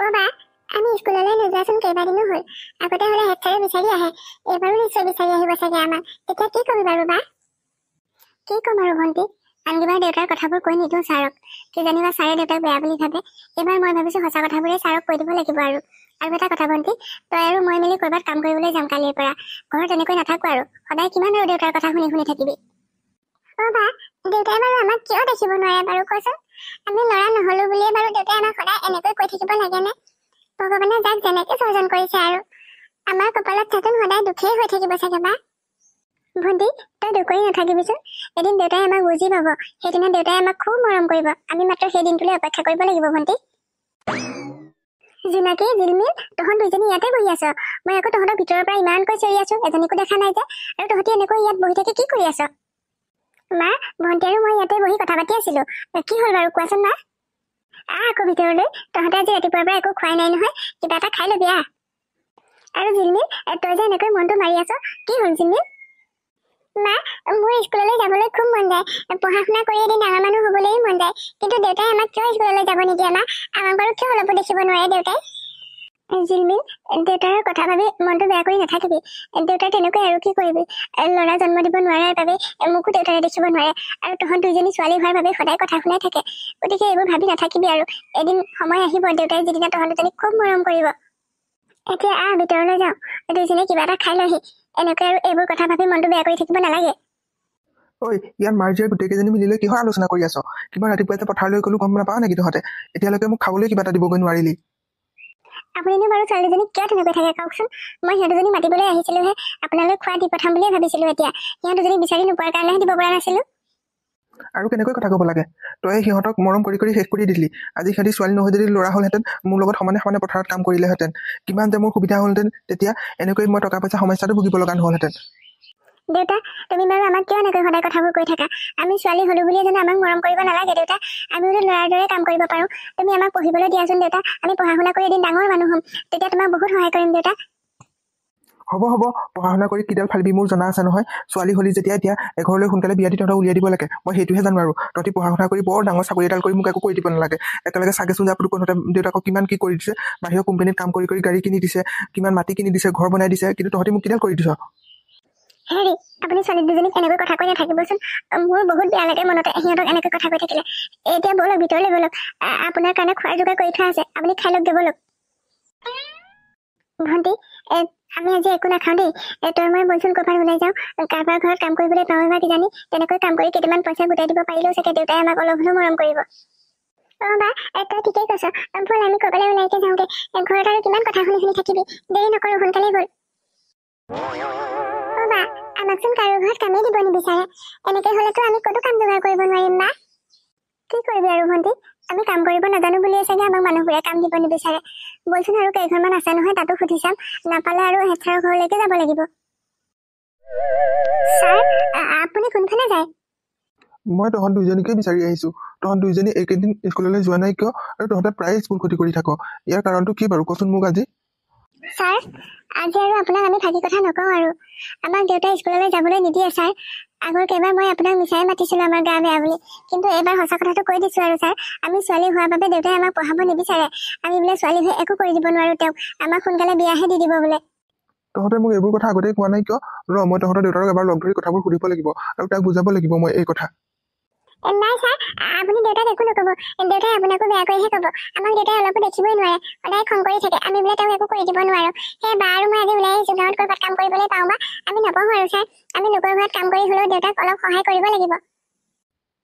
অ বা আমি স্কুললৈ নোযোৱাচোন কেইবাদিনো হ'ল। আগতে হ'লে হেড ছাৰে বিচাৰি আহে, এইবাৰো নিশ্চয় বিচাৰি আহিব চাগে আমাক। তেতিয়া কি কৰিম বাৰু বা? কি ক'ম আৰু ভণ্টি, আনকিবাৰ দেউতাৰ কথাবোৰ কৈ নিদিওঁ ছাৰক, কিজানিবা ছাৰে দেউতাক বেয়া বুলি ভাবে। এইবাৰ মই ভাবিছোঁ সঁচা কথাবোৰে ছাৰক কৈ দিব লাগিব। আৰু এটা কথা ভণ্টি, তই আৰু মই মিলি ক'ৰবাত কাম কৰিবলৈ যাম কালিৰ পৰা। ঘৰত এনেকৈ নাথাকোঁ আৰু, সদায় কিমান আৰু দেউতাৰ কথা শুনি শুনি থাকিবি। অ বা দেউতাই বাৰু আমাক কিয় দেখিব নোৱাৰে বাৰু কচোন? আমি ল'ৰা নহলো বুলিয়ে বাৰু দেউতাই আমাক সদায় এনেকৈ কৈ থাকিব লাগেনে? ভগৱানে যাক যেনেকে সৰ্জন কৰিছে আৰু আমাৰ কপালত থাকোন সদায় দুখেই হৈ থাকিব চাগে বা। ভণ্টি তই দুখ কৰি নাথাকিবিচোন, এদিন দেউতাই আমাক বুজি পাব, সেইদিনা দেউতাই আমাক খুব মৰম কৰিব। আমি মাত্ৰ সেই দিনটোলৈ অপেক্ষা কৰিব লাগিব ভণ্টি। জোনাকী, জিলমিল, তহঁত দুইজনী ইয়াতে বহি আছ। মই আকৌ তহঁতক ভিতৰৰ পৰা ইমানকৈ চিঞৰি আছো, এজনীকো দেখা নাই যে। আৰু তহঁতি এনেকৈ ইয়াত বহি থাকি কি কৰি আছ? মা, ভণ্টি আৰু মই ইয়াতে বহি কথা পাতি আছিলো। কি হ'ল বাৰু কোৱাচোন মা? আকৌ ভিতৰলৈ, তহঁতে আজি ৰাতিপুৱাৰ পৰা একো খোৱাই নাই নহয়, কিবা এটা খাই ল'বি আহ। আৰু জিলমিল, তই যে এনেকৈ মনটো মাৰি আছ, কি হ'ল জিলমিল? মা, মোৰ স্কুললৈ যাবলৈ খুব মন যায়, পঢ়া শুনা কৰি এদিন ডাঙৰ মানুহ হবলৈ মন যায়। কিন্তু দেউতাই আমাক কিয় স্কুললৈ যাব নিদিয়ে মা? আমাক বাৰু কিয় অলপো দেখিব নোৱাৰে দেউতাই? জিলমিল, দেউতাৰ কথা ভাবি মনটো বেয়া কৰি নাথাকিবি। দেউতাৰ তেনেকৈ আৰু কি কৰিবি? ল'ৰা জন্ম দিব নোৱাৰাৰ বাবে মোকো দেউতাৰে দেখিব নোৱাৰে, আৰু তহঁত দুইজনী ছোৱালী হোৱাৰ বাবে সদায় কথা শুনাই থাকে। গতিকে এইবোৰ ভাবি নাথাকিবি আৰু। এদিন সময় আহিব দেউতাই যিদিনা তহঁত দুজনীক খুব মৰম কৰিব। এতিয়া আহ ভিতৰলৈ যাওঁ, দুইজনীয়ে কিবা এটা খাই লহি। এনেকৈ আৰু এইবোৰ কথা ভাবি মনটো বেয়া কৰি থাকিব নালাগে। ঐ, ইয়াত মাৰ্জিয়াৰ গোটেইকেইজনী মিলিলৈ কিহৰ আলোচনা কৰি আছ? কিবা ৰাতিপুৱা যে পথাৰলৈ গ'লো গম নাপাৱ নেকি তহঁতে? এতিয়ালৈকে মোক খাবলৈ কিবা এটা দিবগৈ নোৱাৰিলি। আপুনিনো বাৰু ছোৱালীজনীক কিয় তেনেকৈ থাকে কওকচোন? মই সিহঁত দুজনী মাতিবলৈ আহিছিলোহে, আপোনালৈ খোৱা দি পঠাম বুলিয়ে ভাবিছিলো। এতিয়া সিহঁত দুজনী বিচাৰি নোপোৱাৰ কাৰণেহে দিব পৰা নাছিলো। আৰু কেনেকৈ কথা ক'ব লাগে? তই সিহঁতক মৰম কৰি কৰি শেষ কৰি দিলি। আজি সিহঁতি ছোৱালী নহয় যদি ল'ৰা হ'লহেঁতেন, মোৰ লগত সমানে সমানে পথাৰত কাম কৰিলেহেঁতেন, কিমান যে মোৰ সুবিধা হ'লহেঁতেন। তেতিয়া এনেকৈ মই টকা পইচা সমস্যাটো ভুগিব লগা নহ'লহেঁতেন। দেউতা, তুমি বাৰু আমাক কিয় এনেকৈ সদায় কথাবোৰ কৈ থাকা? আমি ছোৱালী হলো বুলিয়ে জানো আমাক মৰম কৰিব নালাগে দেউতা? আমি বোলো ল'ৰাৰ দৰে কাম কৰিব পাৰোঁ। তুমি আমাক পঢ়িবলৈ দিয়াচোন দেউতা, আমি পঢ়া শুনা কৰি এদিন ডাঙৰ মানুহ হ'ম, তেতিয়া তোমাক বহুত সহায় কৰিম দেউতা। হ'ব হ'ব, পঢ়া শুনা কৰি কিডাল ফালিবি মোৰ জনা আছে নহয়। ছোৱালী হ'লি যেতিয়া এতিয়া এঘৰলৈ সোনকালে বিয়া দি তহঁতক উলিয়াই দিব লাগে, মই সেইটোহে জানো। আৰু তহঁতি পঢ়া শুনা কৰি বৰ ডাঙৰ চাকৰি এডাল কৰি মোক একো কৰি দিব নালাগে। একেলগে চাগে চোন আপুনি কোনোতে দেউতাকক কিমান কি কৰি দিছে, বাহিৰৰ কোম্পানীত কাম কৰি কৰি গাড়ী কিনি দিছে, কিমান মাটি কিনি দিছে, ঘৰ বনাই দিছে, কিন্তু তহঁতি মোক কিডাল কৰি দিছ? হেৰি, আপুনি ছোৱালী দুজনীক এনেকৈ কথা কৈ নাথাকিবচোন, মোৰ বহুত বেয়া লাগে মনতে সিহঁতক এনেকৈ কথা কৈ থাকিলে। এতিয়া ব'লক ভিতৰলৈ ব'লক, আপোনাৰ কাৰণে খোৱাৰ যোগাৰ কৰি থোৱা আছে, আপুনি খাই লওক ব'লক। ভণ্টি, আমি আজি একো নাখাওঁ দেই। তই মই বলচোন ক'ৰবাত ওলাই যাওঁ, কাৰোবাৰ ঘৰত কাম কৰিবলৈ পাওঁ বা কিজানি তেনেকৈ কাম কৰি কেইটামান পইচা গোটাই দিব পাৰিলেও চাগে দেউতাই আমাক অলপ হ'লেও মৰম কৰিব। অ বা, তই ঠিকেই কৈছ, ব'ল আমি ক'ৰবালৈ ওলাইকে যাওঁগে। ঘৰত আৰু কিমান কথা শুনি শুনি থাকিবি, দেৰি নকৰোঁ, সোনকালে ব'ল। অ বা, আমাকচোন কাৰো ঘৰত কামেই দিব নিবিচাৰে, এনেকৈ হ'লেতো আমি ক'তো কাম যোগাৰ কৰিব নোৱাৰিম বা। কি কৰিবি আৰু ভণ্টি, আমি কাম কৰিব নাজানো বুলিয়ে চাগে আমাক মানুহবোৰে কাম দিব নিবিচাৰে। বলচোন আৰু কেইঘৰমান আছে নহয়, তাতো সুধি চাম, নাপালে আৰু হেড ছাৰৰ ঘৰলৈকে যাব লাগিব। ছাৰ, আপুনি কোনফালে যায়? মই তহঁত দুইজনীকে বিচাৰি আহিছোঁ। তহঁত দুইজনী এইকেইদিন স্কুললৈ যোৱা নাই কিয়, আৰু তহঁতে প্ৰায় স্কুল ক্ষতি কৰি থাক? ইয়াৰ কাৰণটো কি বাৰু কচোন মোক আজি? ছাৰ, আজি আৰু আপোনাক আমি ফাঁকি কথা নকওঁ আৰু। আমাক দেউতাই স্কুললৈ যাবলৈ নিদিয়ে ছাৰ। আগৰ কেইবাৰ মই আপোনাক মিছাই মাতিছিলোঁ আমাৰ গা বেয়া বুলি, কিন্তু এইবাৰ সঁচা কথাটো কৈ দিছোঁ আৰু ছাৰ, আমি ছোৱালী হোৱাৰ বাবে দেউতাই আমাক পঢ়াব নিবিচাৰে। আমি বোলে ছোৱালী হৈ একো কৰি দিব নোৱাৰোঁ তেওঁক, আমাক সোনকালে বিয়াহে দি দিব বোলে। তহঁতে মোক এইবোৰ কথা আগতেই কোৱা নাই কিয়? মই তহঁতৰ দেউতাক এবাৰ লগ ধৰি কথাবোৰ সুধিব লাগিব, আৰু তাক বুজাব লাগিব মই এই কথা। নাই ছাৰ, আপুনি দেউতাক একো নক'ব, দেউতাই আপোনাকো বেয়া কৰিহে ক'ব। আমাক দেউতাই অলপো দেখিবই নোৱাৰে, সদায় খং কৰি থাকে, আমি বোলে তেওঁক একো কৰি দিব নোৱাৰোঁ। সেই বা আৰু মই আজি ওলাই আহিছোঁ, গাঁৱত ক'ৰবাত কাম কৰিবলৈ পাওঁ বা। আমি নপঢ়োঁ আৰু ছাৰ, আমি লোকৰ ঘৰত কাম কৰি হ'লেও দেউতাক অলপ সহায় কৰিব লাগিব।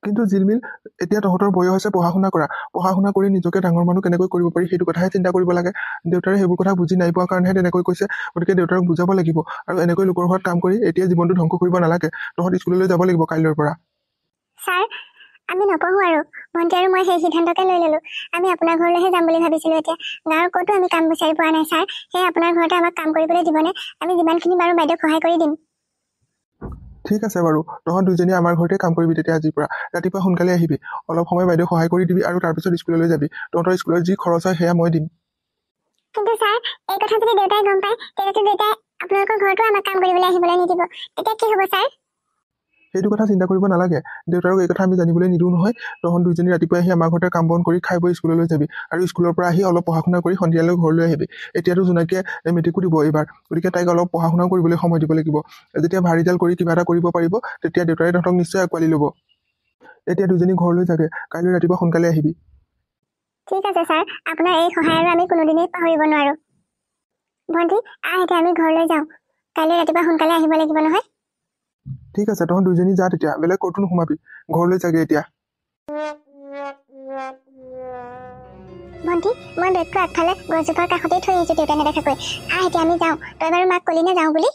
কিন্তু জিলমিল, এতিয়া তহঁতৰ বয়স হৈছে পঢ়া শুনা কৰা। পঢ়া শুনা কৰি নিজকে ডাঙৰ মানুহ কেনেকৈ কৰিব পাৰি সেইটো কথাহে চিন্তা কৰিব লাগে। দেউতাৰে সেইবোৰ কথা বুজি নাই পোৱাৰ কাৰণেহে তেনেকৈ কৈছে, গতিকে দেউতাক বুজাব লাগিব। আৰু এনেকৈ লোকৰ ঘৰত কাম কৰি এতিয়া জীৱনটো ধ্বংস কৰিব নালাগে। তহঁত স্কুললৈ যাব লাগিব কাইলৈৰ পৰা। ছাৰ, আমি নপঢ়োঁ আৰু, ভণ্টি আৰু মই সেই সিদ্ধান্তকে লৈ ল'লোঁ। আমি আপোনাৰ ঘৰলৈহে যাম বুলি ভাবিছিলোঁ। এতিয়া গাঁৱৰ ক'তো আমি কাম বিচাৰি পোৱা নাই ছাৰ, সেয়ে আপোনাৰ ঘৰতে আমাক কাম কৰিবলৈ দিবনে? আমি যিমানখিনি বাৰু বাইদেউক সহায় কৰি দিম। ঠিক আছে বাৰু, তহঁত দুইজনী আমাৰ ঘৰতে কাম কৰিবি তেতিয়া আজিৰ পৰা। ৰাতিপুৱা সোনকালে আহিবি, অলপ সময় বাইদেউক সহায় কৰি দিবি, আৰু তাৰপিছত স্কুললৈ যাবি। তহঁতৰ স্কুলৰ যি খৰচ হয় সেয়া মই দিম। কিন্তু ছাৰ, এই কথা যদি দেউতাই গম পায়, তেতিয়াতো দেউতাই আপোনালোকৰ ঘৰতো আমাক কাম কৰিবলৈ আহিবলৈ নিদিব। তেতিয়া কি হ'ব ছাৰ? সেইটো কথা চিন্তা কৰিব নালাগে। দেউতাৰক এই কথা আমি জানিবলৈ নিদিওঁ নহয়। তহঁত দুইজনী ৰাতিপুৱা আহি আমাৰ ঘৰতে কাম বন কৰি খাই বৈ স্কুললৈ যাবি, আৰু স্কুলৰ পৰা আহি অলপ পঢ়া শুনা কৰি সন্ধিয়ালৈ ঘৰলৈ আহিবি। এতিয়াতো জোনাকীয়ে মেট্ৰিকো দিব এইবাৰ, গতিকে তাইক অলপ পঢ়া শুনাও কৰিবলৈ সময় দিব লাগিব। যেতিয়া ভাল ৰিজাল্ট কৰি কিবা এটা কৰিব পাৰিব, তেতিয়া দেউতাই তহঁতক নিশ্চয় আঁকোৱালি ল'ব। এতিয়া দুজনী ঘৰলৈ যাগে, কাইলৈ ৰাতিপুৱা সোনকালে আহিবি। ঠিক আছে ছাৰ, আপোনাৰ এই সহায় আৰু আমি কোনোদিনেই পাহৰিব নোৱাৰোঁ। ভণ্টি এতিয়া আমি ঘৰলৈ যাওঁ, কাইলৈ ৰাতিপুৱা সোনকালে আহিব লাগিব নহয়। ঠিক আছে, তহঁত দুইজনী যা তেতিয়া, বেলেগ ক'তো নোসোমাবি, ঘৰলৈ যাগে এতিয়া। ভণ্টি মই বেগটো আগফালে গছজোপাৰ কাষতেই থৈ আহিছোঁ দেউতাই নেদেখাকৈ। এতিয়া আমি যাওঁ। তই বাৰু মাক ক'লি নে যাওঁ বুলি?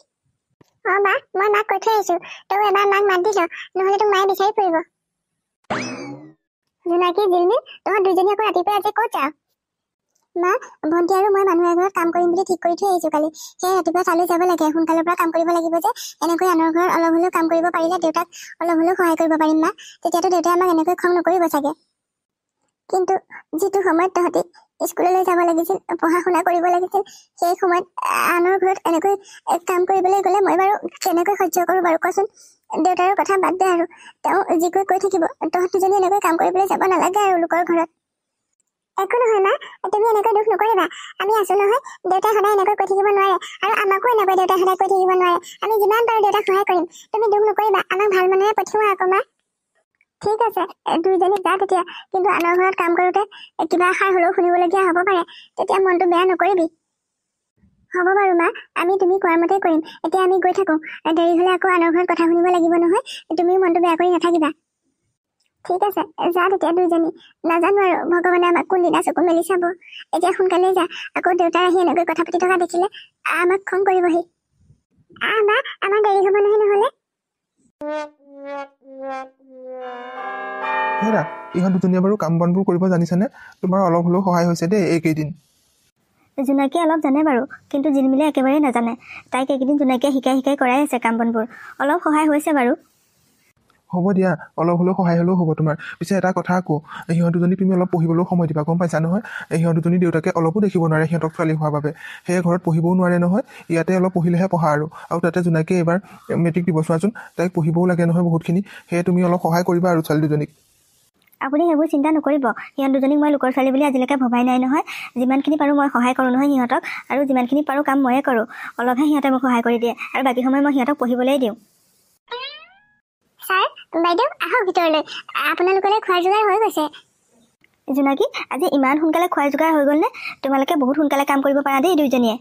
অঁ মা, মই মাক কৈ থৈ আহিছোঁ। তই এবাৰ মাক মাত দি ল, নহ'লে তোক মায়ে বিচাৰি ফুৰিব। জোনাকী, জিলমিল, তহঁত দুইজনী আকৌ ৰাতিপুৱাই আজি ক'ত যাওঁ? মা, ভণ্টি আৰু মই মানুহ এঘৰত কাম কৰিম বুলি ঠিক কৰি থৈ আহিছোঁ কালি। সেয়ে ৰাতিপুৱা তালৈ যাব লাগে, সোনকালৰ পৰা কাম কৰিব লাগিব যে। এনেকৈ আনৰ ঘৰত অলপ হ'লেও কাম কৰিব পাৰিলে দেউতাক অলপ হ'লেও সহায় কৰিব পাৰিম মা। তেতিয়াতো দেউতাই আমাক এনেকৈ খং নকৰিব চাগে। কিন্তু যিটো সময়ত তহঁতি স্কুললৈ যাব লাগিছিল, পঢ়া শুনা কৰিব লাগিছিল, সেই সময়ত আনৰ ঘৰত এনেকৈ কাম কৰিবলৈ গ'লে মই বাৰু কেনেকৈ সহ্য কৰোঁ বাৰু কচোন? দেউতাৰৰ কথা বাদ দে আৰু, তেওঁ যিকৈ কৈ থাকিব, তহঁত দুজনী এনেকৈ কাম কৰিবলৈ যাব নালাগে আৰু লোকৰ ঘৰত। একো নহয় মা, তুমি এনেকৈ দুখ নকৰিবা। আমি আছো নহয়, দেউতাই সদায় এনেকৈ কৈ থাকিব নোৱাৰে, আৰু আমাকো এনেকৈ দেউতাই সদায় কৈ থাকিব নোৱাৰে। আমি যিমান পাৰোঁ দেউতাক সহায় কৰিম। তুমি দুখ নকৰিবা, আমাক ভাল মানুহে পঠিওৱা আকৌ মা। ঠিক আছে, দুইজনী যা তেতিয়া। কিন্তু আনৰ ঘৰত কাম কৰোঁতে কিবা এষাৰ হ'লেও শুনিবলগীয়া হ'ব পাৰে, তেতিয়া মনটো বেয়া নকৰিবি। হ'ব বাৰু মা, আমি তুমি কোৱাৰ মতেই কৰিম। এতিয়া আমি গৈ থাকোঁ, দেৰি হ'লে আকৌ আনৰ ঘৰত কথা শুনিব লাগিব নহয়। তুমিও মনটো বেয়া কৰি নাথাকিবা। ঠিক আছে, যা তেতিয়া দুইজনী। নাজানো আৰু ভগৱানে আমাক কোনদিনা চকু মেলি চাব। এতিয়া সোনকালে যা, আকৌ দেউতাই আহি এনেকৈ কথা পাতি থকা দেখিলে আমাক খং কৰিবহি। মা, আমাৰ দেৰি হ'ব নহয় নহ'লে। হেৰা, ইহঁত দুজনীয়ে বাৰু কাম বনবোৰ কৰিব জানিছেনে? তোমাৰ অলপ হ'লেও সহায় হৈছে দেই এইকেইদিন। জোনাকীয়ে অলপ জানে বাৰু, কিন্তু জিলমিলে একেবাৰেই নাজানে। তাইক এইকেইদিন জোনাকীয়ে শিকাই শিকাই কৰাই আছে কাম বনবোৰ। অলপ সহায় হৈছে বাৰু। হ'ব দিয়া, অলপ হ'লেও সহায় হ'লেও হ'ব তোমাৰ। পিছে এটা কথা আকৌ, সিহঁত দুজনী তুমি অলপ পঢ়িবলৈও সময় দিবা, গম পাইছা নহয়? সিহঁত দুজনী দেউতাকে অলপো দেখিব নোৱাৰে সিহঁতক ছোৱালী হোৱাৰ বাবে। সেয়ে ঘৰত পঢ়িবও নোৱাৰে নহয়। ইয়াতে অলপ পঢ়িলেহে পঢ়া আৰু তাতে জোনাকীয়ে এইবাৰ মেট্ৰিক দিব চোৱাচোন, তাইক পঢ়িবও লাগে নহয় বহুতখিনি। সেয়ে তুমি অলপ সহায় কৰিবা আৰু ছোৱালী দুজনীক। আপুনি সেইবোৰ চিন্তা নকৰিব। সিহঁত দুজনীক মই লোকৰ ছোৱালী বুলি আজিলৈকে ভবাই নাই নহয়। যিমানখিনি পাৰোঁ মই সহায় কৰোঁ নহয় সিহঁতক, আৰু যিমানখিনি পাৰোঁ কাম ময়ে কৰোঁ। অলপহে সিহঁতে মোক সহায় কৰি দিয়ে, আৰু বাকী সময় মই সিহঁতক পঢ়িবলৈ দিওঁ। ছাৰ, বাইদেউ আহক ভিতৰলৈ, আপোনালোকলৈ খোৱাৰ যোগাৰ হৈ গৈছে। জোনাকী, আজি ইমান সোনকালে খোৱাৰ যোগাৰ হৈ গ'লনে? তোমালোকে বহুত সোনকালে কাম কৰিব পাৰা দেই দুইজনীয়ে।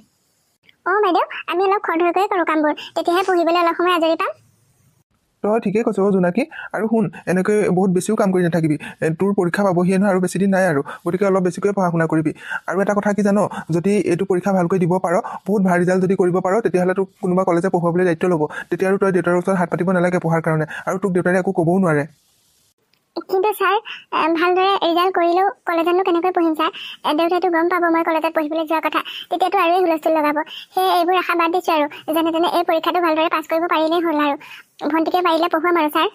অঁ বাইদেউ, আমি অলপ খৰধৰকৈ কৰোঁ কামবোৰ, তেতিয়াহে পঢ়িবলৈ অলপ সময় আজৰি পাম। তই ঠিকেই কৈছ জোনাকী। আৰু শুন, এনেকৈ বহুত বেছিও কাম কৰি নাথাকিবি। তোৰ পৰীক্ষা পাবহিয়ে নহয় আৰু বেছি দিন নাই আৰু, গতিকে অলপ বেছিকৈ পঢ়া শুনা কৰিবি। আৰু এটা কথা কি জান, যদি এইটো পৰীক্ষা ভালকৈ দিব পাৰ, বহুত ভাল ৰিজাল্ট যদি কৰিব পাৰ, তেতিয়াহ'লে তোক কোনোবা কলেজে পঢ়ুৱাবলৈ দায়িত্ব ল'ব। তেতিয়া আৰু তই দেউতাৰ ওচৰত হাত পাতিব নালাগে পঢ়াৰ কাৰণে, আৰু তোক দেউতাৰে একো ক'বও নোৱাৰে। কিন্তু ছাৰ, ভালদৰে ৰিজাল্ট কৰিলেও কলেজতনো কেনেকৈ পঢ়িম ছাৰ? দেউতাইতো গম পাব মই কলেজত পঢ়িবলৈ যোৱা কথা, তেতিয়াতো আৰু হুলস্থুল লগাব। সেয়ে এইবোৰ আশা বাদ দিছোঁ আৰু, যেনে তেনে এই পৰীক্ষাটো ভালদৰে পাছ কৰিব পাৰিলেই হ'ল আৰু। ভণ্টিকে পাৰিলে পঢ়ুৱাম আৰু ছাৰ।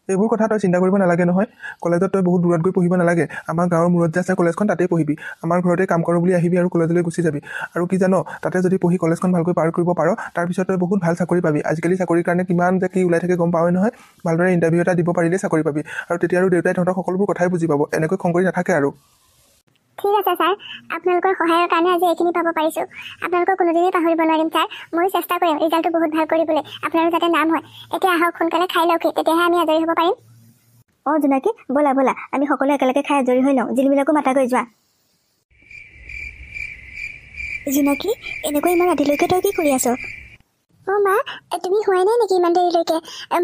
এইবোৰ কথা তই চিন্তা কৰিব নালাগে নহয়। কলেজত তই বহুত দূৰত গৈ পঢ়িব নালাগে। আমাৰ গাঁৱৰ মূৰত যে আছে কলেজখন, তাতেই পঢ়িবি। আমাৰ ঘৰতে কাম কৰোঁ বুলি আহিবি আৰু কলেজলৈ গুচি যাবি। আৰু কি জান, তাতে যদি পঢ়ি কলেজখন ভালকৈ পাৰ কৰিব পাৰ, তাৰপিছত তই বহুত ভাল চাকৰি পাবি। আজিকালি চাকৰিৰ কাৰণে কিমান যে কি ওলাই থাকে গম পাৱই নহয়। ভালদৰে ইণ্টাৰভিউ এটা দিব পাৰিলেই চাকৰি পাবি। আৰু তেতিয়া আৰু দেউতাই তহঁতক সকলোবোৰ কথাই বুজি পাব, এনেকৈ খং কৰি নাথাকে আৰু। ঠিক আছে ছাৰ, আপোনালোকৰ সহায়ৰ কাৰণে আজি এইখিনি পাব পাৰিছোঁ। আপোনালোকক কোনোদিনেই পাহৰিব নোৱাৰিম ছাৰ। ময়ো চেষ্টা কৰিম ৰিজাল্টটো বহুত ভাল কৰিবলৈ, আপোনাৰো যাতে নাম হয়। এতিয়া আহক, সোনকালে খাই লওঁক, তেতিয়াহে আমি আজৰি হ'ব পাৰিম। অঁ জোনাকী, ব'লা ব'লা, আমি সকলোৱে একেলগে খাই আজৰি হৈ লওঁ। জিলমিলকো মাতাকৈ যোৱা। জোনাকী, এনেকৈ ইমান ৰাতিলৈকে তই কি কৰি আছ? অঁ মা, তুমি হোৱাই নাই নেকি ইমান দেৰিলৈকে?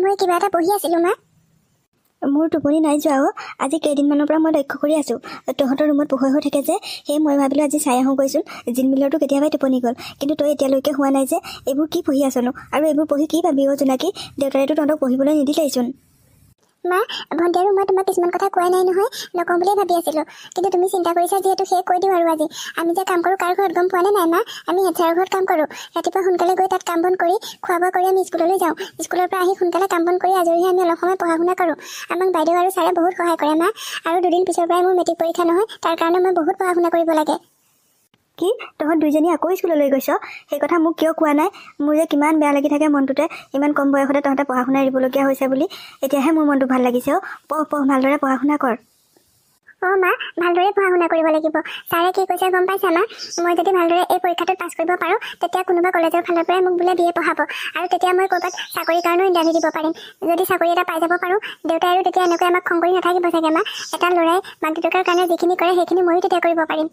মই কিবা এটা পঢ়ি আছিলোঁ মা। মোৰ টোপনি নাই যোৱা অ'। আজি কেইদিনমানৰ পৰা মই লক্ষ্য কৰি আছোঁ, তহঁতৰ ৰুমত পোহৰ হৈ থাকে যে, সেয়ে মই ভাবিলোঁ আজি চাই আহোঁ গৈচোন। জিলমিলৰটো কেতিয়াবাই টোপনি গ'ল, কিন্তু তই এতিয়ালৈকে হোৱা নাই যে। এইবোৰ কি পঢ়ি আছনো? আৰু এইবোৰ পঢ়ি কি পাবি অ' জোনাকী? দেউতাৰেতো তহঁতক পঢ়িবলৈ নিদিলেইচোন। মা, ভণ্টি আৰু মই তোমাক কিছুমান কথা কোৱাই নাই নহয়, নকওঁ বুলিয়ে ভাবি আছিলোঁ। কিন্তু তুমি চিন্তা কৰিছা যিহেতু সেয়ে কৈ দিওঁ আৰু আজি। আমি যে কাম কৰোঁ কাৰ ঘৰত গম পোৱা নাই মা? আমি হেডছাৰৰ ঘৰত কাম কৰোঁ। ৰাতিপুৱা সোনকালে গৈ তাত কাম বন কৰি খোৱা বোৱা কৰি আমি স্কুললৈ যাওঁ। স্কুলৰ পৰা আহি সোনকালে কাম বন কৰি আজৰি হৈ আমি অলপ সময় পঢ়া শুনা কৰোঁ। আমাক বাইদেউ আৰু ছাৰে বহুত সহায় কৰে মা। আৰু দুদিন পিছৰ পৰাই মোৰ মেট্ৰিক পৰীক্ষা নহয়, তাৰ কাৰণে মই বহুত পঢ়া শুনা কৰিব লাগে। কি তহঁত দুইজনী আকৌ স্কুললৈ গৈছ? সেই কথা মোক কিয় কোৱা নাই? মোৰ যে কিমান বেয়া লাগি থাকে মনটোতে, ইমান কম বয়সতে তহঁতে পঢ়া শুনা এৰিবলগীয়া হৈছে বুলি। এতিয়াহে মোৰ মনটো ভাল লাগিছে। পঢ় ভালদৰে পঢ়া শুনা কৰ। মা ভালদৰে পঢ়া শুনা কৰিব লাগিব। ছাৰে কি কৈছে গম পাইছা মা? মই যদি ভালদৰে এই পৰীক্ষাটোত পাছ কৰিব পাৰোঁ তেতিয়া কোনোবা কলেজৰ ফালৰ পৰাই মোক বোলে BA পঢ়াব, আৰু তেতিয়া মই ক'ৰবাত চাকৰিৰ কাৰণেও ইণ্টাৰভিউ দিব পাৰিম। যদি চাকৰি এটা পাই যাব পাৰোঁ, দেউতাই আৰু তেতিয়া এনেকৈ আমাক খং কৰি নাথাকিব চাগে মা। এটা ল'ৰাই মাক দেউতাকৰ কাৰণে যিখিনি কৰে সেইখিনি ময়ো তেতিয়া কৰিব পাৰিম।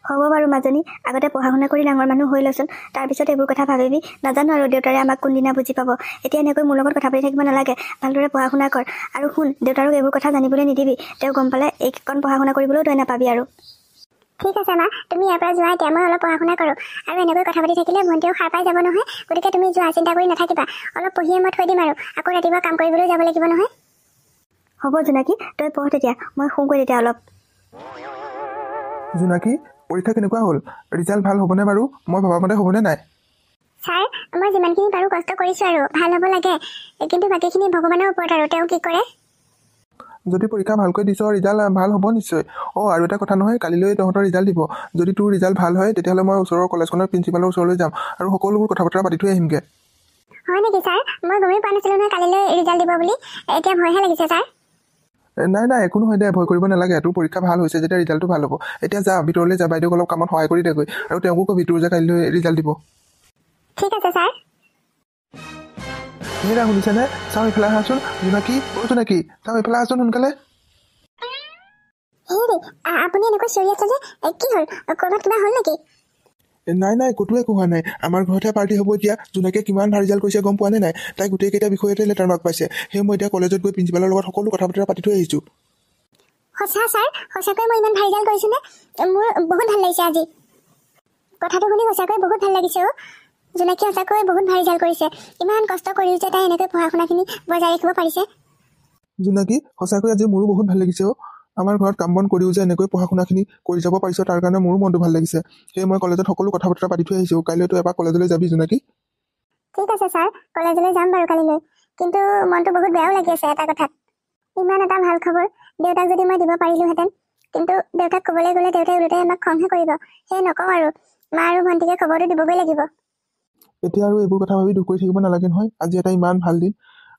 হ'ব বাৰু মাজনী, আগতে পঢ়া শুনা কৰি ডাঙৰ মানুহ হৈ লচোন, তাৰপিছত এইবোৰ কথা ভাবিবি। নাজানো আৰু দেউতাৰে আমাক কোনদিনা বুজি পাব। এতিয়া এনেকৈ মোৰ লগত কথা পাতি থাকিব নালাগে, ভালদৰে পঢ়া শুনা কৰ। আৰু শুন, দেউতাৰক এইবোৰ কথা জানিবলৈ নিদিবি। তেওঁ গম পালে এইকণ পঢ়া শুনা কৰিবলৈও তই নাপাবি আৰু। ঠিক আছে মা, তুমি ইয়াৰ পৰা যোৱা, এতিয়া মই অলপ পঢ়া শুনা কৰোঁ। আৰু এনেকৈ কথা পাতি থাকিলে ভণ্টিও সাৰ পাই যাব নহয়। গতিকে তুমি যোৱা, চিন্তা কৰি নাথাকিবা। অলপ পঢ়িয়ে মই থৈ দিম আৰু আকৌ ৰাতিপুৱা কাম কৰিবলৈ যাব লাগিব নহয়। হ'ব জোনাকী, তই পঢ় তেতিয়া, মই শুওঁগৈ তেতিয়া অলপ। জোনাকী, পৰীক্ষা কেনেকুৱা হ'ল? ৰিজাল্ট ভাল হ'বনে বাৰু? মই ভবামতে হ'বনে নাই? ছাৰ, মই যিমানখিনি পাৰোঁ কষ্ট কৰিছোঁ আৰু ভাল হ'ব লাগে, কিন্তু বাকীখিনি ভগৱানৰ ওপৰত আৰু তেওঁ কি কৰে। যদি পৰীক্ষা ভালকৈ দিছ, ৰিজাল্ট ভাল হ'ব নিশ্চয়। আৰু এটা কথা নহয়, কালিলৈ তহঁতৰ ৰিজাল্ট দিব। যদি তোৰ ৰিজাল্ট ভাল হয় তেতিয়াহ'লে মই ওচৰৰ কলেজখনৰ প্ৰিন্সিপালৰ ওচৰলৈ যাম আৰু সকলোবোৰ কথা বতৰা পাতি থৈ আহিমগৈ। হয় নেকি ছাৰ? মই গমেই পোৱা নাছিলোঁ নহয় কালিলৈ ৰিজাল্ট দিব বুলি। এতিয়া ভয়হে লাগিছে ছাৰ। নাই একো নহয় দে, ভয় কৰিব নালাগে। তোৰ পৰীক্ষা ভাল হৈছে যেতিয়া ৰিজাল্টটো ভাল হ'ব। এতিয়া যা, ভিতৰলৈ যা, বাইদেউক অলপ কামত সহায় কৰি দেগৈ, আৰু তেওঁকো কবি তোৰ যে কালিলৈ ৰিজাল্ট দিব। ঠিক আছে ছাৰ। হেৰা, শুনিছেনে? চাওঁ এইফালে আহাচোন। জোনাকী, জোনাকী, চাওঁ এইফালে আহাচোন সোনকালে। হেৰি, আপুনি এনেকৈ চিঞৰি আছে যে, কি হ'ল? ক'ৰবাত কিবা হ'ল নেকি? নাই ক'তো একো হোৱা নাই। আমাৰ ঘৰতহে পাৰ্টি হ'ব এতিয়া। জোনাকীয়ে কিমান ভাল ৰিজাল্ট কৰিছে গম পোৱা নে নাই? তাই গোটেইকেইটা বিষয়তে লেটাৰ মাৰ্ক পাইছে। সেয়ে মই এতিয়া কলেজত গৈ প্ৰিন্সিপালৰ লগত সকলো কথা বতৰা পাতি থৈ আহিছোঁ। সঁচা ছাৰ? সঁচাকৈ মই ইমান ভাল ৰিজাল্ট কৰিছোঁ নে? মোৰ বহুত ভাল লাগিছে আজি। কথাটো শুনি সঁচাকৈ বহুত ভাল লাগিছে। জোনাকী সঁচাকৈ বহুত ভাল ৰিজাল্ট কৰিছে। ইমান কষ্ট কৰিও যে তাই এনেকৈ পঢ়া শুনাখিনি বজাই ৰাখিব পাৰিছে। জোনাকী, সঁচাকৈ আজি মোৰো বহুত ভাল লাগিছে। আমাৰ ঘৰত কাম বন কৰিও যে এনেকৈ পঢ়া শুনাখিনি কৰি যাব পাৰিছ, তাৰ কাৰণে মোৰো মনটো ভাল লাগিছে। সেয়ে মই কলেজত সকলো কথা বতৰা পাতি থৈ আহিছোঁ। কাইলৈতো এবাৰ কলেজলৈ যাবি জোনাকী? ঠিক আছে ছাৰ, কলেজলৈ যাম বাৰু কালিলৈ। কিন্তু মনটো বহুত বেয়াও লাগি আছে এটা কথাত। ইমান এটা ভাল খবৰ দেউতাক যদি মই দিব পাৰিলোহেঁতেন, কিন্তু দেউতাক ক'বলৈ গ'লে দেউতাই ওলোটাই আমাক খংহে কৰিব। সেয়ে নকওঁ আৰু, মা আৰু ভণ্টিকে খবৰটো দিবগৈ লাগিব। এতিয়া আৰু এইবোৰ কথা ভাবি দুখ কৰি থাকিব নালাগে নহয়। আজি এটা ইমান ভাল দিন,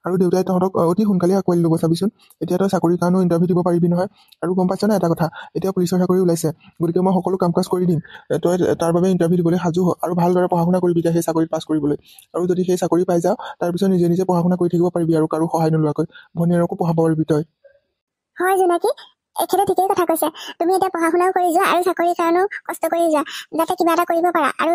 আৰু দেউতাই তহঁতক অতি সোনকালে আঁকোৱালি ল'ব চাবিচোন। এতিয়া তই চাকৰিৰ কাৰণেও ইণ্টাৰভিউ দিব পাৰিবি নহয়। আৰু গম পাইছ নে এটা কথা, এতিয়া পুলিচৰ চাকৰি ওলাইছে। গতিকে মই সকলো কাম কাজ কৰি দিম। তই তাৰ বাবে ইণ্টাৰভিউ দিবলৈ সাজু হ, আৰু ভালদৰে পঢ়া শুনা কৰিবি এতিয়া সেই চাকৰিত পাছ কৰিবলৈ। আৰু যদি সেই চাকৰি পাই যাওঁ, তাৰপিছত নিজে পঢ়া শুনা কৰি থাকিব পাৰিবি আৰু কাৰো সহায় নোলোৱাকৈ। ভনীয়েৰকো পঢ়াব পাৰিবি তই। হয় জোনাকী, এখেতে ঠিকেই কথা কৈছে। তুমি এতিয়া পঢ়া শুনাও কৰি যোৱা আৰু চাকৰিৰ কাৰণেও কষ্ট কৰি যোৱা, যাতে কিবা এটা কৰিব পাৰা। আৰু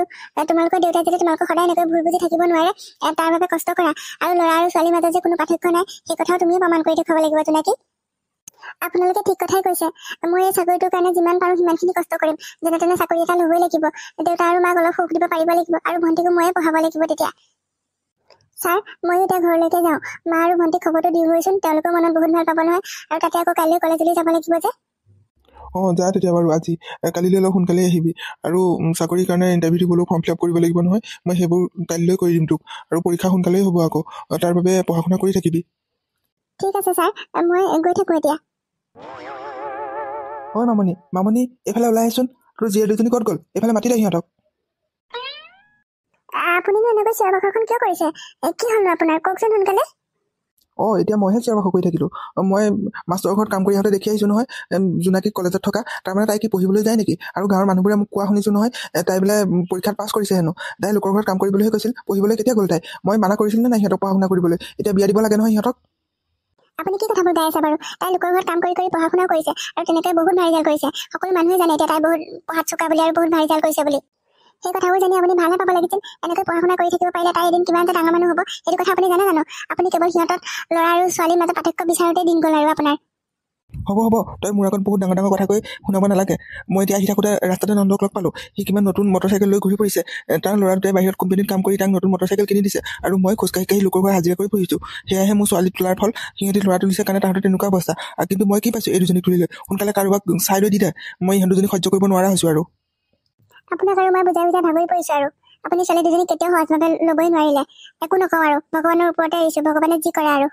তোমালোকৰ দেউতাই যদি তোমালোকক সদায় এনেকৈ ভুল বুজি থাকিব নোৱাৰে, তাৰ বাবে কষ্ট কৰা। আৰু ল'ৰা আৰু ছোৱালীৰ মাজত যে কোনো পাৰ্থক্য নাই, সেই কথাও তুমিয়ে প্ৰমাণ কৰি দেখুৱাব লাগিব জোনাকী। আপোনালোকে ঠিক কথাই কৈছে। মই এই চাকৰিটোৰ কাৰণে যিমান পাৰোঁ সিমানখিনি কষ্ট কৰিম। যেনে তেনে চাকৰি এটা ল'বই লাগিব। দেউতা আৰু মাক অলপ সুখ দিব পাৰিব লাগিব, আৰু ভণ্টিকো ময়ে পঢ়াব লাগিব তেতিয়া। ছাৰ, ময়ো এতিয়া ঘৰলৈকে যাওঁ। মা আৰু ভণ্টিক খবৰটো দি গৈছোন, তেওঁলোকৰ মনত বহুত ভাল পাব নহয়। আৰু তাতে আকৌ কাইলৈ কলেজলৈ যাব লাগিব যে। যা তেতিয়া বাৰু আজি। কালিলৈ অলপ সোনকালে আহিবি। আৰু চাকৰিৰ কাৰণে ইণ্টাৰভিউ দিবলৈও ফৰ্ম ফিল আপ কৰিব লাগিব নহয়। মই সেইবোৰ কালিলৈ কৰি দিম তোক। আৰু পৰীক্ষা সোনকালেই হ'ব আকৌ, তাৰ বাবে পঢ়া শুনা কৰি থাকিবি। ঠিক আছে ছাৰ, মই গৈ থাকোঁ এতিয়া। মামনি, এইফালে ওলাই আহিচোন। তোৰ জীয়েৰ দুজনী ক'ত গ'ল? এইফালে মাতি দে সিহঁতক। আপুনিনো এনেকৈ চিঞৰ বাখৰখন কিয় কৰিছে? কি হ'লনো আপোনাৰ? কওকচোন সোনকালে। এতিয়া মইহে চিঞৰ বাখৰ কৰি থাকিলোঁ। মই মাষ্টৰৰ ঘৰত কাম কৰি আহোঁতে দেখি আহিছোঁ নহয় জোনাকী কলেজত থকা। তাৰমানে তাই কি পঢ়িবলৈ যায় নেকি? আৰু গাঁৱৰ মানুহবোৰে মোক কোৱা শুনিছোঁ নহয়, তাই বোলে পৰীক্ষাত পাছ কৰিছে হেনো। তাই লোকৰ ঘৰত কাম কৰিবলৈহে কৈছিল, পঢ়িবলৈ কেতিয়া গ'ল তাই? মই মানা কৰিছিলোঁ নে নাই সিহঁতক পঢ়া শুনা কৰিবলৈ? এতিয়া বিয়া দিব লাগে নহয় সিহঁতক। আপুনি কি কথাবোৰ গাই আছে বাৰু? তাই লোকৰ ঘৰত কাম কৰি পঢ়া শুনাও কৰিছে, আৰু তেনেকৈ বহুত ভাল ৰিজাল্ট কৰিছে। সকলো মানুহে জানে এতিয়া তাই বহুত পঢ়াত চোকা বুলি আৰু বহুত ভাল ৰিজাল্ট কৰিছে বুলি। সেই কথাবোৰ জানি আপুনি ভালহে পাব লাগিছিল। এনেকৈ পঢ়া শুনা কৰি থাকিব পাৰিলে তাই এদিন কিমান এটা ডাঙৰ মানুহ হ'ব, সেইটো কথা আপুনি জানে জানো? আপুনি কেৱল সিহঁতক ল'ৰা আৰু ছোৱালীৰ মাজত পাৰ্থক্য বিচাৰোঁতে দিন গ'ল আৰু আপোনাৰ। হ'ব, তই মোৰ আগত বহুত ডাঙৰ কথা কৈ শুনাব নালাগে। মই এতিয়া আহি থাকোঁতে ৰাস্তাতে নন্দক লগ পালোঁ। সি কিমান নতুন মটৰচাইকেল লৈ ঘূৰি ফুৰিছে। তাৰ ল'ৰা দুটাই বাহিৰত কোম্পানীত কাম কৰি তাক নতুন মটৰচাইকেল কিনি দিছে, আৰু মই খোজকাঢ়ি লোকৰ ঘৰত হাজিৰা কৰি পঢ়িছোঁ। সেয়াহে মোৰ ছোৱালী তোলাৰ ফল। সিহঁতি ল'ৰা তুলিছে কাৰণে তাহাঁতৰ তেনেকুৱা অৱস্থা। কিন্তু মই কি পাইছোঁ এই দুজনীক তুলি লৈ? সোনকালে কাৰোবাক চাই লৈ দি দে। মই ইহঁত দুজনীক সহ্য কৰিব নোৱাৰা হৈছোঁ আৰু। আপোনাক আৰু মই বুজাই ভাগৰি পৰিছোঁ আৰু। আপুনি ছোৱালী দুজনী কেতিয়াও সহজভাৱে ল'বই নোৱাৰিলে। একো নকওঁ আৰু, ভগৱানৰ ওপৰতে এৰিছোঁ, ভগৱানে যি কৰে আৰু।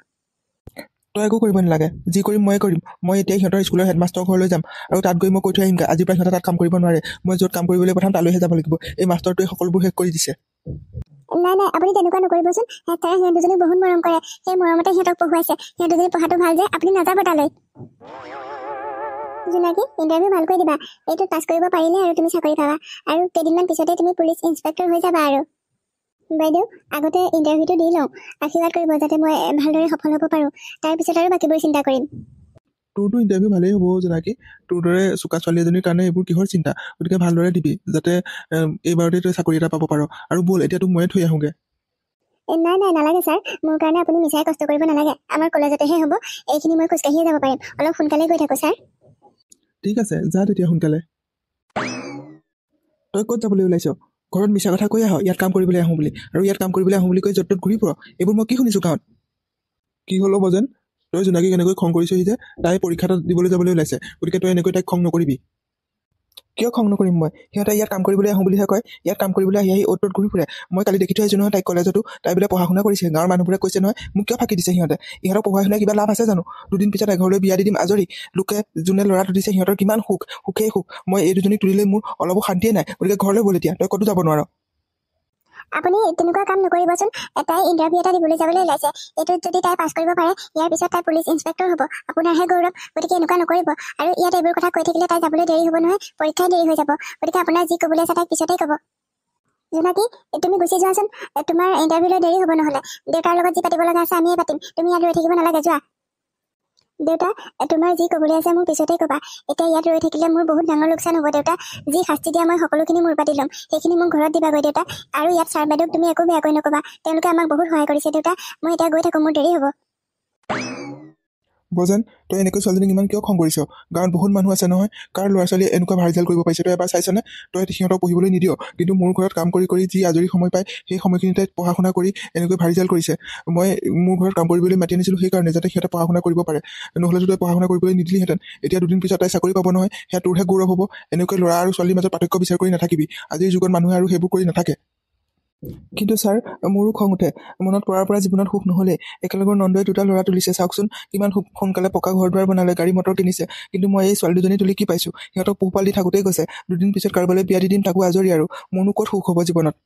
তই একো কৰিব নালাগে, যি কৰিম ময়ে কৰিম। মই এতিয়া সিহঁতৰ স্কুলৰ হেডমাষ্টৰৰ ঘৰলৈ যাম আৰু তাত গৈ মই কৈ থৈ আহিমগৈ আজিৰ পৰা সিহঁতে তাত কাম কৰিব নোৱাৰে। মই য'ত কাম কৰিবলৈ পঠাম তালৈহে যাব লাগিব। এই মাষ্টৰটোৱে সকলোবোৰ শেষ কৰি দিছে। নাই নাই, আপুনি তেনেকুৱা নকৰিবচোন। তাই সিহঁত দুজনীক বহুত মৰম কৰে, সেই মৰমতে সিহঁতক পঢ়ুৱাইছে। সিহঁত দুজনী পঢ়াটো ভাল যে, আপুনি নাযাব তালৈ। জোনাকী, ইণ্টাৰভিউ ভালকৈ দিবা। এইটো পাছ কৰিব পাৰিলে আৰু তুমি চাকৰি পাবা, আৰু কেইদিনমান পিছতে তুমি পুলিচ ইন্সপেক্টৰ হৈ যাবা। আৰু বাইদেউ, আগতে ইণ্টাৰভিউটো দি লওঁ, আশীৰ্বাদ কৰিব যাতে মই ভালদৰে সফল হ'ব পাৰোঁ। তাৰপিছত আৰু বাকীবোৰ চিন্তা কৰিম। তোৰতো ইণ্টাৰভিউ ভালেই হ'ব জোনাকী, তোৰ দৰে চোকা ছোৱালী এজনীৰ কাৰণে এইবোৰ কিহৰ চিন্তা। গতিকে ভালদৰে দিবি যাতে এইবাৰতে তই চাকৰি এটা পাব পাৰ। আৰু ব'ল এতিয়া তোক ময়ে থৈ আহোঁগৈ। নাই নাই, নালাগে ছাৰ, মোৰ কাৰণে আপুনি মিছাই কষ্ট কৰিব নালাগে। আমাৰ কলেজতেহে হ'ব, এইখিনি মই খোজকাঢ়িয়ে যাব পাৰিম। অলপ সোনকালে গৈ থাকোঁ ছাৰ। ঠিক আছে, যা তেতিয়া সোনকালে। তই ক'ত যাবলৈ ওলাইছ? ঘৰত মিছা কথা কৈ আহ ইয়াত কাম কৰিবলৈ আহোঁ বুলি, আৰু ইয়াত কাম কৰিবলৈ আহোঁ বুলি কৈ য'ত ত'ত ঘূৰি ফুৰ। এইবোৰ মই কি শুনিছোঁ গাঁৱত? কি হ'ল বজেন, তই জোনাকীক এনেকৈ খং কৰিছহি যে? তাই পৰীক্ষা দিবলৈ যাবলৈ ওলাইছে, গতিকে তই এনেকৈ তাইক খং নকৰিবি। কিয় খং নকৰিম মই? সিহঁতে ইয়াত কাম কৰিবলৈ আহোঁ বুলিহে কয়। ইয়াত কাম কৰিবলৈ আহি অ'ত ত'ত ঘূৰি ফুৰে। মই কালি দেখি থৈ আহিছোঁ নহয় তাইক কলেজতো। তাই বোলে পঢ়া শুনা কৰিছে। গাঁৱৰ মানুহবোৰে কৈছে নহয় মোক কিয় ফাঁকি দিছে সিহঁতে। ইহঁতক পঢ়াই শুনাই কিবা লাভ আছে জানো? দুদিন পিছত এঘৰলৈ বিয়া দি দিম আজৰি। লোকে যোনে ল'ৰা তুলিছে সিহঁতৰ কিমান সুখেই সুখ। মই এই দুজনীক তুলিলে মোৰ অলপো শান্তিয়ে নাই। গতিকে ঘৰলৈ বল এতিয়া, তই ক'তো যাব নোৱাৰ। আপুনি তেনেকুৱা কাম নকৰিবচোন। তাই ইণ্টাৰভিউ এটা দিবলৈ যাবলৈ ওলাইছে। এইটোত যদি তাই পাছ কৰিব পাৰে, ইয়াৰ পিছত তাই পুলিচ ইন্সপেক্টৰ হ'ব। আপোনাৰহে গৌৰৱ। গতিকে এনেকুৱা নকৰিব। আৰু ইয়াত এইবোৰ কথা কৈ থাকিলে তাই যাবলৈ দেৰি হ'ব নহয়, পৰীক্ষাই দেৰি হৈ যাব। গতিকে আপোনাৰ যি ক'বলৈ আছে তাইক পিছতেই ক'ব। জোনাকী, তুমি গুচি যোৱাচোন, তোমাৰ ইণ্টাৰভিউলৈ দেৰি হ'ব। নহ'লে দেউতাৰ লগত যি পাতিব লগা আছে আমিয়ে পাতিম। তুমি ইয়াত ৰৈ থাকিব নালাগে, যোৱা। দেউতা, তোমাৰ যি ক'বলৈ আছে মোক পিছতেই ক'বা। এতিয়া ইয়াত ৰৈ থাকিলে মোৰ বহুত ডাঙৰ লোকচান হ'ব। দেউতা, যি শাস্তি দিয়া মই সকলোখিনি মূৰ পাতি ল'ম। সেইখিনি মোক ঘৰত দিবাগৈ দেউতা। আৰু ইয়াত ছাৰ বাইদেউক তুমি একো বেয়াকৈ নক'বা। তেওঁলোকে আমাক বহুত সহায় কৰিছে দেউতা। মই এতিয়া গৈ থাকোঁ, মোৰ দেৰি হ'ব। বজেন, তই এনেকৈ ছোৱালীজনীক ইমান কিয় খং কৰিছ? গাঁৱত বহুত মানুহ আছে নহয়, কাৰ ল'ৰা ছোৱালীয়ে এনেকুৱা ভাল ৰিজাল্ট কৰিব পাৰিছে তই এবাৰ চাইছনে? তই সিহঁতক পঢ়িবলৈ নিদিয়, কিন্তু মোৰ ঘৰত কাম কৰি কৰি যি আজৰি সময় পায় সেই সময়খিনিতে পঢ়া শুনা কৰি এনেকৈ ভাল ৰিজাল্ট কৰিছে। মই মোৰ ঘৰত কাম কৰিবলৈ মাতি আনিছিলোঁ সেইকাৰণে, যাতে সিহঁতে পঢ়া শুনা কৰিব পাৰে। নহ'লেতো তই পঢ়া শুনা কৰিবলৈ নিদিলিহেঁতেন। এতিয়া দুদিন পিছত তাই চাকৰি পাব নহয়, সেয়া তোৰহে গৌৰৱ হ'ব। এনেকৈ ল'ৰা আৰু ছোৱালীৰ মাজত পাৰ্থক্য বিচাৰ কৰি নাথাকিবি। আজিৰ যুগত মানুহে আৰু সেইবোৰ কৰি নাথাকে। কিন্তু ছাৰ, মোৰো খং উঠে। মনত পৰাৰ পৰা জীৱনত সুখ নহ'লে। একেলগৰ নন্দই দুটা ল'ৰা তুলিছে, চাওকচোন কিমান সোনকালে পকা ঘৰ দুৱাৰ বনালে, গাড়ী মটৰ কিনিছে। কিন্তু মই এই ছোৱালী দুজনী তুলি কি পাইছোঁ? সিহঁতক পোহপাল দি থাকোঁতেই গৈছে। দুদিন পিছত কাৰোবালৈ বিয়া দি দিম, তাকো আজৰি। আৰু মোৰনো ক'ত সুখ হ'ব জীৱনত?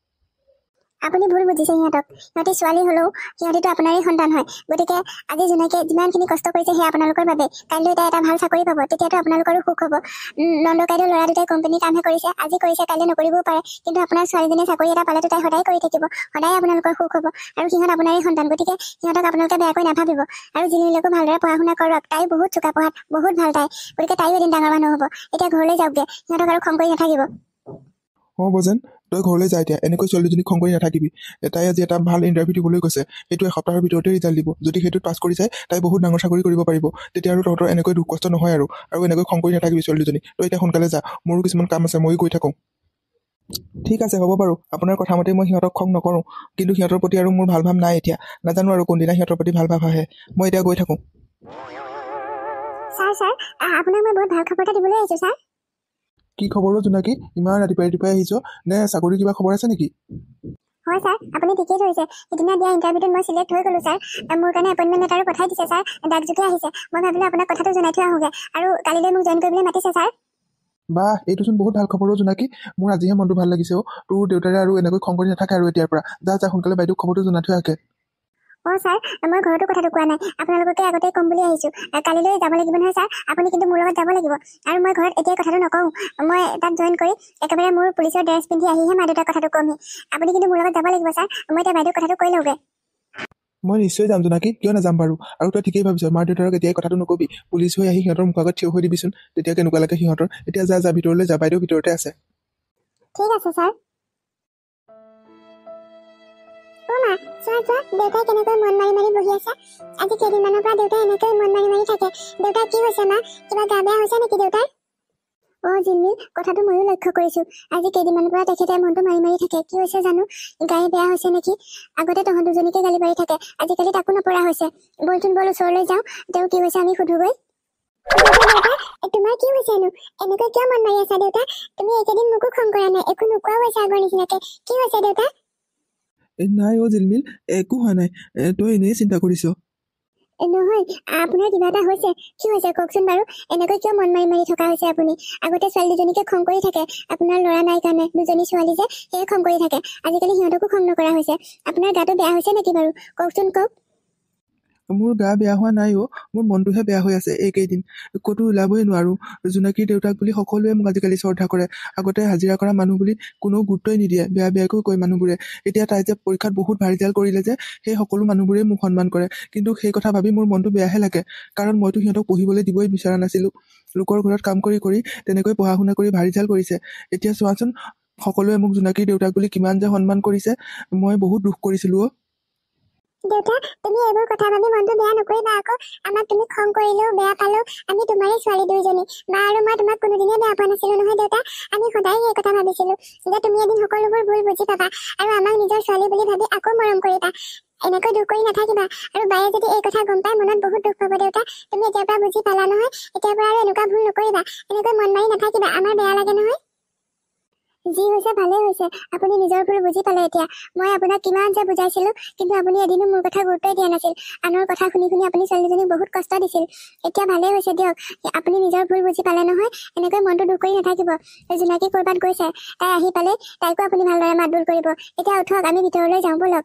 আপুনি ভুল বুজিছে সিহঁতক। সিহঁতি ছোৱালী হ'লেও সিহঁতিতো আপোনাৰেই সন্তান হয়। গতিকে আজি জোনাকীয়ে যিমানখিনি কষ্ট কৰিছে সেয়া আপোনালোকৰ বাবে। কাইলৈ তাই এটা ভাল চাকৰি পাব, তেতিয়াতো আপোনালোকৰো সুখ হ'ব। নন্দকাইদেউ ল'ৰা দুটাই কোম্পানীৰ কামহে কৰিছে, আজি কৰিছে কাইলৈ নকৰিবও পাৰে। কিন্তু আপোনাৰ ছোৱালীজনীয়ে চাকৰি এটা পালেতো তাই সদায় কৰি থাকিব, সদায় আপোনালোকৰ সুখ হ'ব। আৰু সিহঁত আপোনাৰেই সন্তান, গতিকে সিহঁতক আপোনালোকে বেয়াকৈ নাভাবিব। আৰু জিনিলৈকো ভালদৰে পঢ়া শুনা কৰক। তাই বহুত চোকা, পঢ়াত বহুত ভাল তাই। গতিকে তাইও এদিন ডাঙৰ মানুহ হ'ব। এতিয়া ঘৰলৈ যাওকগৈ, সিহঁতক আৰু খং কৰি নাথাকিব। বজেন, তই ঘৰলৈ যা এতিয়া। এনেকৈ ছোৱালীজনীক খং কৰি নাথাকিবি। তাই আজি এটা ভাল ইণ্টাৰভিউ দিবলৈ গৈছে, সেইটো এসপ্তাহৰ ভিতৰতে ৰিজাল্ট দিব। যদি সেইটোত পাছ কৰি যায় তাই বহুত ডাঙৰ চাকৰি কৰিব পাৰিব। তেতিয়া আৰু তহঁতৰ এনেকৈ দুখ কষ্ট নহয়। আৰু এনেকৈ খং কৰি নাথাকিবি ছোৱালীজনী। তই এতিয়া সোনকালে যা, মোৰো কিছুমান কাম আছে, ময়ো গৈ থাকোঁ। ঠিক আছে, হ'ব বাৰু। আপোনাৰ কথা মতে মই সিহঁতক খং নকৰোঁ, কিন্তু সিহঁতৰ প্ৰতি আৰু মোৰ ভাল ভাৱ নাই এতিয়া। নাজানো আৰু কোনদিনা সিহঁতৰ প্ৰতি ভাল ভাৱ আহে। মই এতিয়া গৈ থাকোঁ। ছাৰ, আপোনাক মই বহুত ভাল খবৰ এটা দিবলৈ আহিছোঁ ছাৰ। কি খবৰ জোনাকী? ইমান ৰাতিপুৱাই আহিছ নে? চাকৰি কিবা খবৰ আছে নেকি? হয় ছাৰ, আপুনি ঠিকেই ধৰিছে। সিদিনা দিয়া ইণ্টাৰভিউটোত মই চিলেক্ট হৈ গ'লোঁ ছাৰ। মোৰ কাৰণে এপইণ্টমেণ্ট লেটাৰো পঠাই দিছে ছাৰ, ডাকযোগে আহিছে। মই ভাবিলোঁ আপোনাক কথাটো জনাই থৈ আহোঁগৈ, আৰু কালিলৈ মোক জইন কৰিবলৈ মাতিছে ছাৰ। বাহ, এইটোচোন বহুত ভাল খবৰ জোনাকী। মোৰ আজিহে মনটো ভাল লাগিছে। তোৰ দেউতাৰে আৰু এনেকৈ খং কৰি নাথাকে আৰু এতিয়াৰ পৰা। যা সোনকালে বাইদেউক খবৰটো জনাই থৈ আহকে। ছাৰ, মই ঘৰতো কথাটো কোৱা নাই, আপোনালোককে আগতে ক'ম বুলি আহিছোঁ। কালিলৈ যাব লাগিব নহয় ছাৰ, আপুনি কিন্তু মোৰ লগত যাব লাগিব। আৰু মই ঘৰত এতিয়াই কথাটো নকওঁ, মই তাত জইন কৰি একেবাৰে মোৰ পুলিচৰ ড্ৰেছ পিন্ধি আহিহে মা দেউতাক কথাটো ক'মহি। আপুনি কিন্তু মোৰ লগত যাব লাগিব ছাৰ। মই এতিয়া বাইদেউক কথাটো কৈ লওঁগৈ। মই নিশ্চয় যাম জোনাকী, কিয় নাযাম বাৰু। আৰু তই ঠিকেই ভাবিছ, মা দেউতাৰক এতিয়াই কথাটো নকবি। পুলিচ হৈ আহি সিহঁতৰ মুখ আগত থিয় হৈ দিবিচোন, তেতিয়া কেনেকুৱা লাগে সিহঁতৰ। এতিয়া যা ভিতৰলৈ যা, বাইদেউ ভিতৰতে আছে। ঠিক আছে ছাৰ। মা, চোৱা দেউতাই কেনেকৈ মন মাৰি মাৰি বহি আছে। আজি কেইদিনমানৰ পৰা দেউতাই এনেকৈ মন মাৰি মাৰি থাকে। দেউতাৰ কি হৈছে মা? কিবা গা বেয়া হৈছে নেকি দেউতাৰ? জিলমিল, কথাটো ময়ো লক্ষ্য কৰিছোঁ। আজি কেইদিনমানৰ পৰা তেখেতে মনটো মাৰি মাৰি থাকে। কি হৈছে জানো? গায়ে বেয়া হৈছে নেকি? আগতে তহঁত দুজনীকে গালি পাৰি থাকে, আজিকালি তাকো নপৰা হৈছে। বলচোন বল, ওচৰলৈ যাওঁ, তেওঁ কি হৈছে আমি সুধোগৈ। তোমাৰ কি হৈছেনো? এনেকৈ কিয় মন মাৰি আছা দেউতা? তুমি এইকেইদিন মোকো খং কৰা নাই, একো নোকোৱাও হৈছে আগৰ নিচিনাকে। কি হৈছে দেউতা? নাই জিলমিল, একো হোৱা নাই। তই এনেই চিন্তা কৰিছ। নহয়, আপোনাৰ কিবা এটা হৈছে। কি হৈছে কওকচোন বাৰু? এনেকৈ কিয় মন মাৰি মাৰি থকা হৈছে আপুনি? আগতে ছোৱালী দুজনীকে খং কৰি থাকে, আপোনাৰ ল'ৰা নাই কাৰণে। দুজনী ছোৱালী যে সেয়ে খং কৰি থাকে। আজিকালি সিহঁতকো খং নকৰা হৈছে। আপোনাৰ গাটো বেয়া হৈছে নেকি বাৰু? কওকচোন কওক। মোৰ গা বেয়া হোৱা নাই অ', মোৰ মনটোহে বেয়া হৈ আছে এইকেইদিন। ক'তো ওলাবই নোৱাৰোঁ। জোনাকীৰ দেউতাক বুলি সকলোৱে মোক আজিকালি শ্ৰদ্ধা কৰে। আগতে হাজিৰা কৰা মানুহ বুলি কোনো গুৰুত্বই নিদিয়ে, বেয়া বেয়াকৈ কয় মানুহবোৰে। এতিয়া তাই যে পৰীক্ষাত বহুত ভাল ৰিজাল্ট কৰিলে যে, সেই সকলো মানুহবোৰেই মোক সন্মান কৰে। কিন্তু সেই কথা ভাবি মোৰ মনটো বেয়াহে লাগে, কাৰণ মইতো সিহঁতক পঢ়িবলৈ দিবই বিচৰা নাছিলোঁ। লোকৰ ঘৰত কাম কৰি কৰি তেনেকৈ পঢ়া শুনা কৰি ভাল ৰিজাল্ট কৰিছে। এতিয়া চোৱাচোন, সকলোৱে মোক জোনাকীৰ দেউতাক বুলি কিমান যে সন্মান কৰিছে। মই বহুত দুখ কৰিছিলোঁ অ'। দেউতা, তুমি এইবোৰ কথা ভাবি মনটো বেয়া নকৰিবা আকৌ। আমাক তুমি খং কৰিলেও বেয়া পালেও আমি তোমাৰে ছোৱালী দুইজনী। মা আৰু মই তোমাক কোনোদিনে বেয়া পোৱা নাছিলো নহয় দেউতা। আমি সদায় সেই কথা ভাবিছিলো যে তুমি এদিন সকলোবোৰ ভুল বুজি পাবা আৰু আমাক নিজৰ ছোৱালী বুলি ভাবি আকৌ মৰম কৰিবা। এনেকৈ দুখ কৰি নাথাকিবা। আৰু বায়ে যদি এই কথা গম পাই মনত বহুত দুখ পাব দেউতা। তুমি এতিয়াৰ পৰা বুজি পালা নহয়, এতিয়াৰ পৰা আৰু এনেকুৱা ভুল নকৰিবা। এনেকৈ মন মাৰি নাথাকিবা, আমাৰ বেয়া লাগে নহয়। যি হৈছে ভালেই হৈছে, আপুনি নিজৰ ভুল বুজি পালে এতিয়া। মই আপোনাক কিমান যে বুজাইছিলো, কিন্তু আপুনি এদিনো মোৰ কথা গুৰুত্বই দিয়া নাছিল। আনৰ কথা শুনি শুনি আপুনি ছোৱালীজনীক বহুত কষ্ট দিছিল। এতিয়া ভালেই হৈছে দিয়ক, আপুনি নিজৰ ভুল বুজি পালে নহয়। এনেকৈ মনটো দুখ কৰি নাথাকিব। জোনাকী কৰবাত গৈছে, তাই আহি পালে তাইকো আপুনি ভালদৰে মাত বোল কৰিব। এতিয়া উঠক, আমি ভিতৰলৈ যাওঁ ব'লক।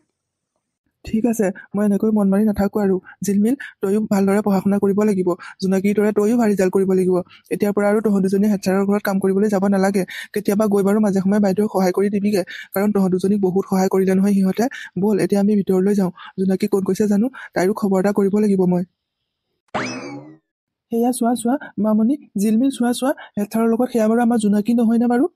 ঠিক আছে, মই এনেকৈ মন মাৰি নাথাকোঁ আৰু। জিলমিল, তয়ো ভালদৰে পঢ়া শুনা কৰিব লাগিব। জোনাকীৰ দৰে তয়ো ভাল ৰিজাল্ট কৰিব লাগিব। এতিয়াৰ পৰা আৰু তহঁত দুজনী হেড ছাৰৰ ঘৰত কাম কৰিবলৈ যাব নালাগে। কেতিয়াবা গৈ বাৰু মাজে সময়ে বাইদেউক সহায় কৰি দিবিগে, কাৰণ তহঁত দুজনীক বহুত সহায় কৰিলে নহয় সিহঁতে। ব'ল এতিয়া আমি ভিতৰলৈ যাওঁ। জোনাকী ক'ত গৈছে জানো, তাইৰো খবৰ এটা কৰিব লাগিব মই। সেয়া চোৱা চোৱা মামনি, জিলমিল চোৱা চোৱা, হেড ছাৰৰ লগত সেয়া বাৰু আমাৰ জোনাকী নহয়নে বাৰু?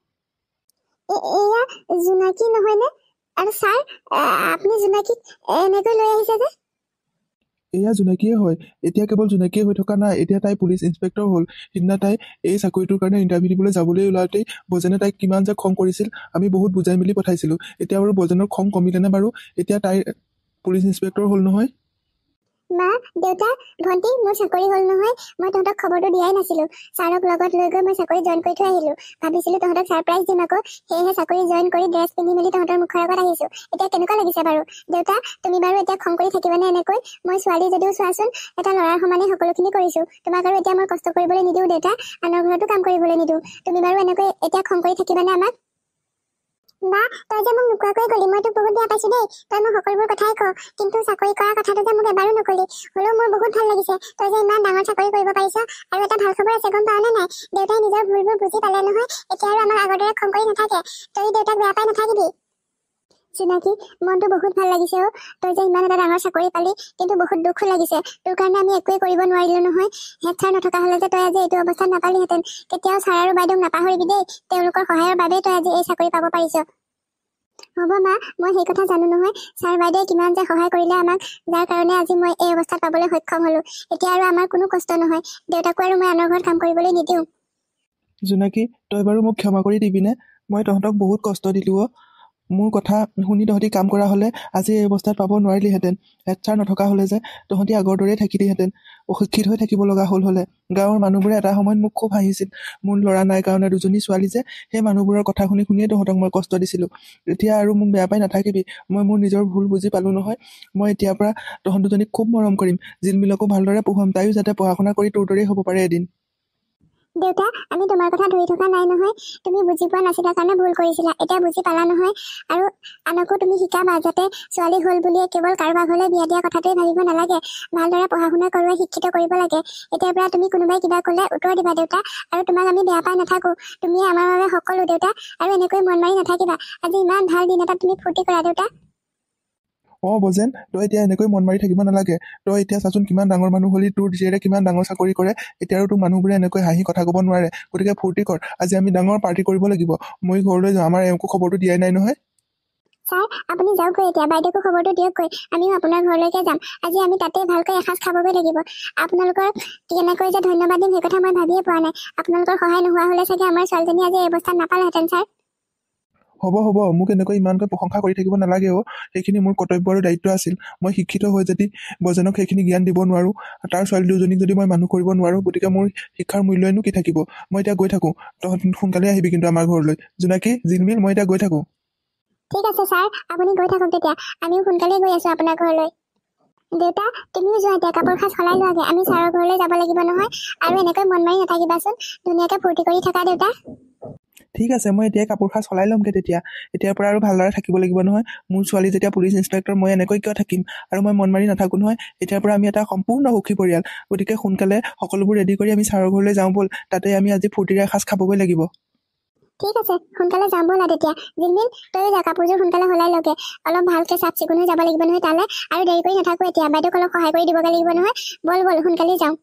এয়া জোনাকী নহয়নে? আৰু ছাৰ, আপুনি জোনাকীক এনেকৈ লৈ আহিছে যে? এয়া জোনাকীয়ে হয়। এতিয়া কেৱল জোনাকীয়ে হৈ থকা নাই, এতিয়া তাই পুলিচ ইন্সপেক্টৰ হ'ল। সিদিনা তাই এই চাকৰিটোৰ কাৰণে ইণ্টাৰভিউ দিবলৈ যাবলৈ ওলাওঁতেই বজেনে তাইক কিমান যে খং কৰিছিল। আমি বহুত বুজাই মেলি পঠাইছিলোঁ। এতিয়া বাৰু বজেনৰ খং কমিলেনে বাৰু? এতিয়া তাই পুলিচ ইন্সপেক্টৰ হ'ল নহয়। মা, দেউতা, ভণ্টি, মোৰ চাকৰি হ'ল নহয়। মই তহঁতক খবৰটো দিয়াই নাছিলো। ছাৰক লগত লৈ গৈ মই চাকৰি জইন কৰি থৈ আহিলো। ভাবিছিলো তহঁতক ছাৰপ্ৰাইজ দিম আকৌ, সেয়েহে চাকৰি জইন কৰি ড্ৰেছ পিন্ধি মেলি তহঁতৰ মুখৰ আগত আহিছো। এতিয়া কেনেকুৱা লাগিছে বাৰু? দেউতা, তুমি বাৰু এতিয়া খং কৰি থাকিবানে এনেকৈ? মই ছোৱালী যদিও চোৱাচোন, এটা ল'ৰাৰ সমানে সকলোখিনি কৰিছো। তোমাক আৰু এতিয়া মই কষ্ট কৰিবলৈ নিদিওঁ দেউতা, আনৰ ঘৰতো কাম কৰিবলৈ নিদিওঁ। তুমি বাৰু এনেকৈ এতিয়া খং কৰি থাকিবানে আমাক? বা, তই যে মোক নোকোৱাকৈ গলি, মই তোক বহুত বেয়া পাইছো দেই। তই মোক সকলোবোৰ কথাই কওঁ, কিন্তু চাকৰি কৰা কথাটো যে মোক এবাৰো নকলি। হ'লেও মোৰ বহুত ভাল লাগিছে, তই যে ইমান ডাঙৰ চাকৰি কৰিব পাৰিছ। আৰু এটা ভাল খবৰ আছে, গম পাৱনে নাই? দেউতাই নিজৰ ভুলবোৰ বুজি পালে নহয়, এতিয়া আৰু আমাক আগৰ দৰে খং কৰি নাথাকে। তই দেউতাক বেয়া পাই নাথাকিবি। জোনাকী, মনটো বহুত ভাল লাগিছে অ'। তই যে ইমান এটা ডাঙৰ চাকৰি পালি, কিন্তু বহুত দুখো লাগিছে। তোৰ কাৰণে আমি একোৱেই কৰিব নোৱাৰিলো নহয়। হেড ছাৰ নথকা হ'লে যে তই আজি এইটো অৱস্থাত নাপালিহেঁতেন। কেতিয়াও ছাৰ আৰু বাইদেউক নাপাহৰিবি দেই। তেওঁলোকৰ সহায়ৰ বাবেই তই আজি এই চাকৰি পাব পাৰিছ। হ'ব মা, মই সেই কথা জানো নহয়। ছাৰ বাইদেৱে কিমান যে সহায় কৰিলে আমাক, যাৰ কাৰণে আজি মই এই অৱস্থাত পাবলৈ সক্ষম হলো। এতিয়া আৰু আমাৰ কোনো কষ্ট নহয়। দেউতাকো আৰু মই আনৰ ঘৰত কাম কৰিবলৈ নিদিওঁ। জোনাকী, তই বাৰু মোক ক্ষমা কৰি দিবিনে? মই তহঁতক বহুত কষ্ট দিলোঁ অ'। মোৰ কথা শুনি তহঁতি কাম কৰা হ'লে আজি এই অৱস্থাত পাব নোৱাৰিলিহেঁতেন। হেড ছাৰ নথকা হ'লে যে তহঁতি আগৰ দৰেই থাকিলিহেঁতেন, অশিক্ষিত হৈ থাকিব লগা হ'ল হ'লে। গাঁৱৰ মানুহবোৰে এটা সময়ত মোক খুব হাঁহিছিল। মোৰ ল'ৰা নাই কাৰণে দুজনী ছোৱালী যে, সেই মানুহবোৰৰ কথা শুনি শুনিয়ে তহঁতক মই কষ্ট দিছিলোঁ। এতিয়া আৰু মোক বেয়া পাই নাথাকিবি। মই মোৰ নিজৰ ভুল বুজি পালোঁ নহয়। মই এতিয়াৰ পৰা তহঁত দুজনীক খুব মৰম কৰিম। জিলমিলকো ভালদৰে পঢ়ুৱাম, তাইও যাতে পঢ়া শুনা কৰি তোৰ দৰেই হ'ব পাৰে এদিন। দেউতা, আমি তোমাৰ কথা ধৰি থকা নাই নহয়। তুমি বুজি পোৱা নাছিলা কাৰণে ভুল কৰিছিলা, এতিয়া বুজি পালা নহয়। আৰু আনকো তুমি শিকাবা, যাতে ছোৱালী হ'ল বুলিয়ে কেৱল কাৰোবাৰ ঘৰলৈ বিয়া দিয়া কথাটোৱে ভাবিব নালাগে। ভালদৰে পঢ়া শুনা কৰোৱাই শিক্ষিত কৰিব লাগে। এতিয়াৰ পৰা তুমি কোনোবাই কিবা ক'লে উত্তৰ দিবা দেউতা, আৰু তোমাক আমি বেয়া পাই নাথাকো। তুমি আমাৰ বাবে সকলো দেউতা, আৰু এনেকৈ মন মাৰি নাথাকিবা। আজি ইমান ভাল দিন এটাত তুমি ফূৰ্তি কৰা দেউতা। অঁ বজেন, তই এতিয়া এনেকৈ মন মাৰি থাকিব নালাগে। তই এতিয়া চাচোন কিমান ডাঙৰ মানুহ হ'লি, তোৰ জীয়েৰে কিমান ডাঙৰ চাকৰি কৰে। এতিয়া আৰু তোৰ মানুহবোৰে এনেকৈ হাঁহি কথা ক'ব নোৱাৰে। গতিকে ফূৰ্তি কৰ, আজি আমি ডাঙৰ পাৰ্টি কৰিব লাগিব। মই ঘৰলৈ যাওঁ, আমাৰ এওঁকো খবৰটো দিয়াই নাই নহয়। ছাৰ, আপুনি যাওকগৈ এতিয়া, বাইদেউকো খবৰটো দিয়কগৈ। আমিও আপোনাৰ ঘৰলৈকে যাম। আজি আমি তাতে ভালকৈ এসাঁজ খাবগৈ লাগিব। আপোনালোকৰ কেনেকৈ যে ধন্যবাদ দিম সেই কথা মই ভাবিয়ে পোৱা নাই। আপোনালোকৰ সহায় নোহোৱা হ'লে চাগে আমাৰ ছোৱালীজনী আজি এই অৱস্থাত নাপালেহেঁতেন ছাৰ। হ'ব হ'ব, মোক এনেকৈ ইমানকৈ প্ৰশংসা কৰি থাকিব নালাগে অ'। সেইখিনি মোৰ কৰ্তব্য আৰু দায়িত্ব আছিল। মই শিক্ষিত হৈ যদি বজেনক সেইখিনি জ্ঞান দিব নোৱাৰোঁ, তাৰ ছোৱালী দুজনীক যদি মই মানুহ কৰিব নোৱাৰোঁ, গতিকে মোৰ শিক্ষাৰ মূল্যনো কি থাকিব। মই এতিয়া গৈ থাকোঁ। তহঁত সোনকালে আহিবি কিন্তু আমাৰ ঘৰলৈ। জোনাকী, জিলমিল, মই এতিয়া গৈ থাকোঁ। ঠিক আছে ছাৰ, আপুনি গৈ থাকক তেতিয়া। আমিও সোনকালে গৈ আছো আপোনাৰ ঘৰলৈ। দেউতা তুমিও যোৱা এতিয়া কাপোৰ সাজ সলাই লোৱাগে আমি ছাৰৰ ঘৰলৈ যাব লাগিব নহয় আৰু এনেকৈ মন মাৰি নাথাকিবাচোন ধুনীয়াকৈ ফূৰ্তি কৰি থাকা দেউতা ঠিক আছে মই এতিয়াই কাপোৰ সাজ চলাই ল'মগৈ তেতিয়া এতিয়াৰ পৰা আৰু ভালদৰে থাকিব লাগিব নহয় মোৰ ছোৱালী যেতিয়া পুলিচ ইনস্পেক্টৰ মই এনেকৈ কিয় থাকিম আৰু মই মন মাৰি নাথাকোঁ নহয় এতিয়াৰ পৰা আমি এটা সম্পূৰ্ণ সুখী পৰিয়াল গতিকে সোনকালে সকলোবোৰ ৰেডি কৰি আমি ছাৰৰ ঘৰলৈ যাওঁ ব'ল তাতে আমি আজি ফূৰ্তিৰে এসাঁজ খাবগৈ লাগিব ঠিক আছে সোনকালে যাম ব'লা তেতিয়া জিলমিল তই যা কাপোৰযোৰ সোনকালে সলাই লগে অলপ ভালকৈ চাফ চিকুণ হৈ যাব লাগিব নহয় তালৈ আৰু দেৰি কৰি নাথাকোঁ এতিয়া বাইদেউক অলপ সহায় কৰি দিবগৈ লাগিব নহয় ব'ল সোনকালে যাওঁ